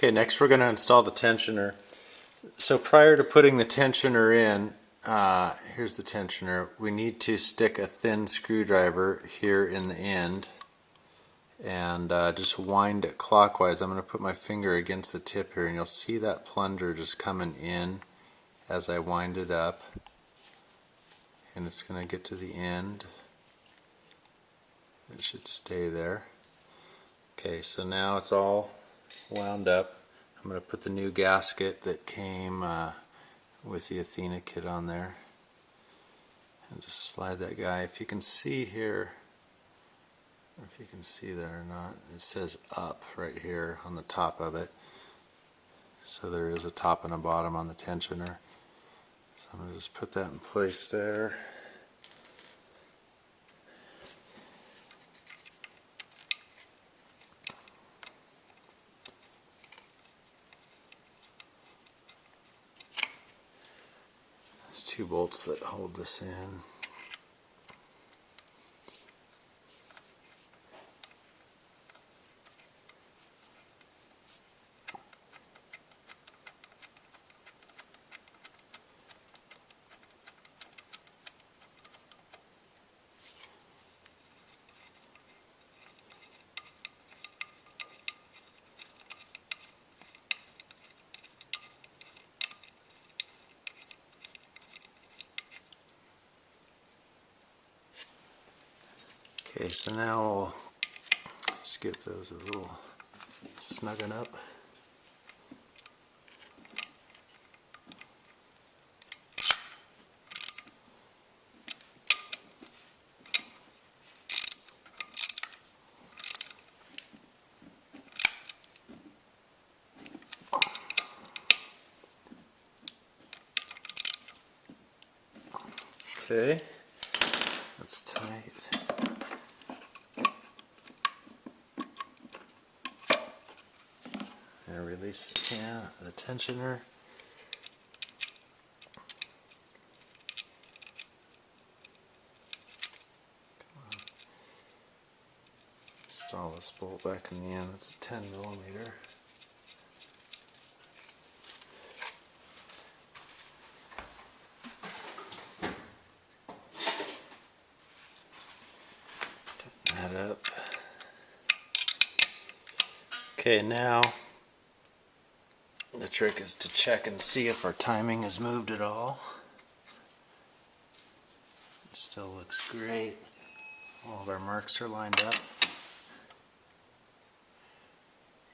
Okay, next we're going to install the tensioner. So prior to putting the tensioner in, here's the tensioner. We need to stick a thin screwdriver here in the end and just wind it clockwise. I'm going to put my finger against the tip here and you'll see that plunger just coming in as I wind it up, and it's going to get to the end. It should stay there. Okay, so now it's all wound up. I'm going to put the new gasket that came with the Athena kit on there and just slide that guy. If you can see here, if you can see that or not, it says up right here on the top of it. So there is a top and a bottom on the tensioner. So I'm going to just put that in place there. There's two bolts that hold this in. Okay, so now we'll skip those a little snugging up. Okay, that's tight. And release the tensioner. Install this bolt back in the end. It's a 10 millimeter. Tighten that up. Okay, now the trick is to check and see if our timing has moved at all. It still looks great. All of our marks are lined up.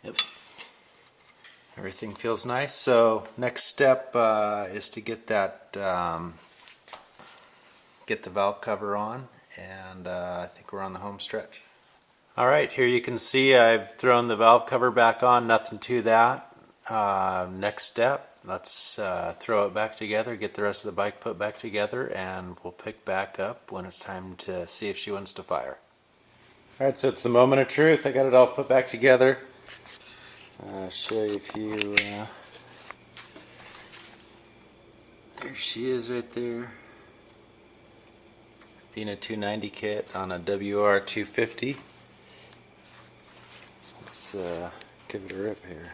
Yep. Everything feels nice. So next step is to get that get the valve cover on, and I think we're on the home stretch. Alright, here you can see I've thrown the valve cover back on, nothing to that. Next step, let's throw it back together, get the rest of the bike put back together, and we'll pick back up when it's time to see if she wants to fire. Alright, so it's the moment of truth. I got it all put back together. I'll show you a few. There she is right there. Athena 290 kit on a WR 250. Let's give it a rip here.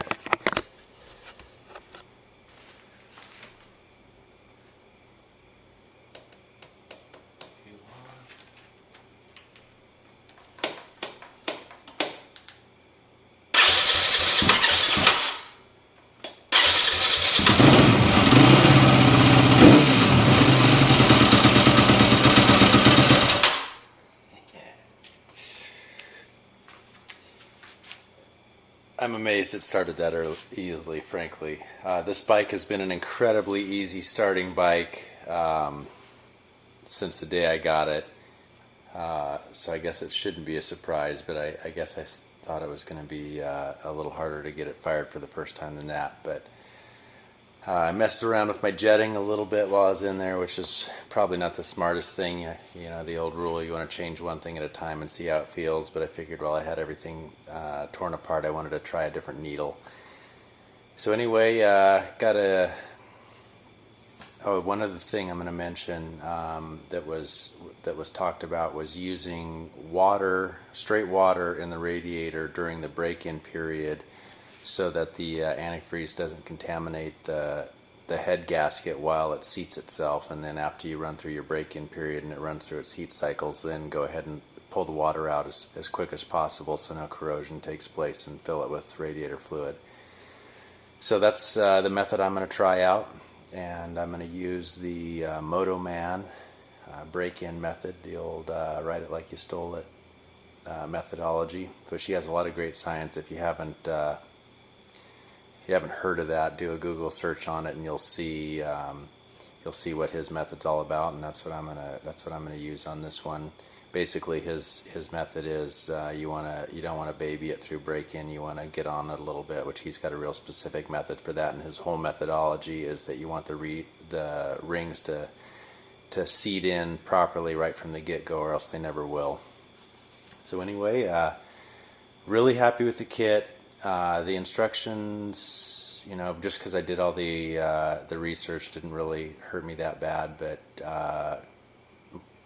I'm amazed it started that easily, frankly. This bike has been an incredibly easy starting bike since the day I got it. So I guess it shouldn't be a surprise, but I guess I thought it was going to be a little harder to get it fired for the first time than that. But I messed around with my jetting a little bit while I was in there, which is probably not the smartest thing. You know, the old rule, you want to change one thing at a time and see how it feels. But I figured while I had everything torn apart, I wanted to try a different needle. So anyway, one other thing I'm going to mention that was talked about was using water, straight water in the radiator during the break-in period so that the antifreeze doesn't contaminate the head gasket while it seats itself, and then after you run through your break-in period and it runs through its heat cycles, then go ahead and pull the water out as quick as possible so no corrosion takes place, and fill it with radiator fluid. So that's the method I'm going to try out, and I'm going to use the Moto Man break-in method, the old write it like you stole it methodology. But she has a lot of great science. If you haven't heard of that, do a Google search on it, and you'll see what his method's all about, and that's what I'm gonna use on this one. Basically, his method is you don't want to baby it through break-in. You want to get on it a little bit, which he's got a real specific method for that. And his whole methodology is that you want the rings to seat in properly right from the get-go, or else they never will. So anyway, really happy with the kit. The instructions, just because I did all the research, didn't really hurt me that bad, but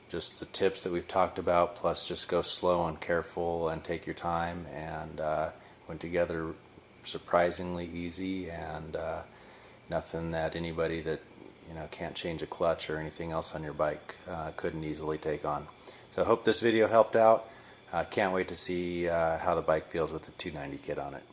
just the tips that we've talked about, plus just go slow and careful and take your time, and went together surprisingly easy, and nothing that anybody that can't change a clutch or anything else on your bike couldn't easily take on. So I hope this video helped out. Can't wait to see how the bike feels with the 290 kit on it.